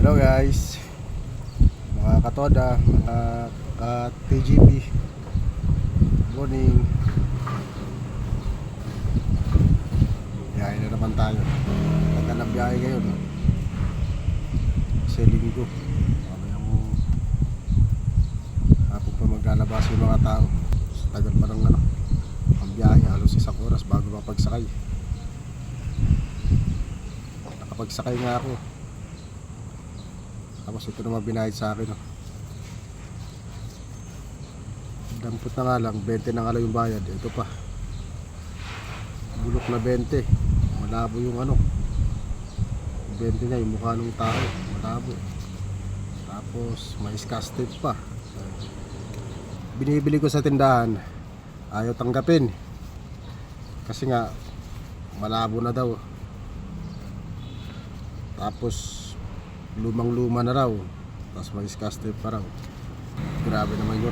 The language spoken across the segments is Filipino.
Hello guys, mga katoda, mga ka-TGP. Morning. Biyahe na naman tayo. Tagal na biyahe ngayon, no? Kasi linggo. Mamaya mo hapon pa maglalabas yung mga tao. Sa tagal pa ng ang biyahe, halos 1 oras bago mapagsakay. Nakapagsakay nga ako. Tapos ito naman binayad sa akin, no? Dampot na nga lang, 20 na nga lang yung bayad. Ito pa, bulok na 20. Malabo yung 20 niya, yung mukha ng tao, malabo. Tapos may scotch tape pa. Binibili ko sa tindahan, ayaw tanggapin kasi nga malabo na daw. Tapos lumang luma na raw, tapos may scotch tape pa raw. Grabe naman yun.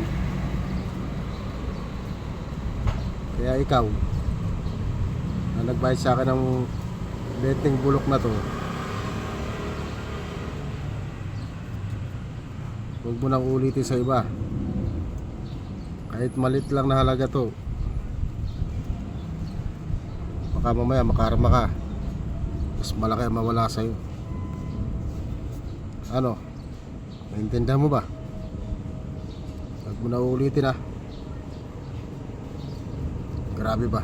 Kaya ikaw na nagbayad sa akin ng 20 bulok na to, huwag mo nang ulitin sa iba. Kahit malit lang na halaga to, baka mamaya makarma ka, mas malaki ang mawala sa'yo. Naintindihan mo ba? Huwag mo na ulitin, grabe ba?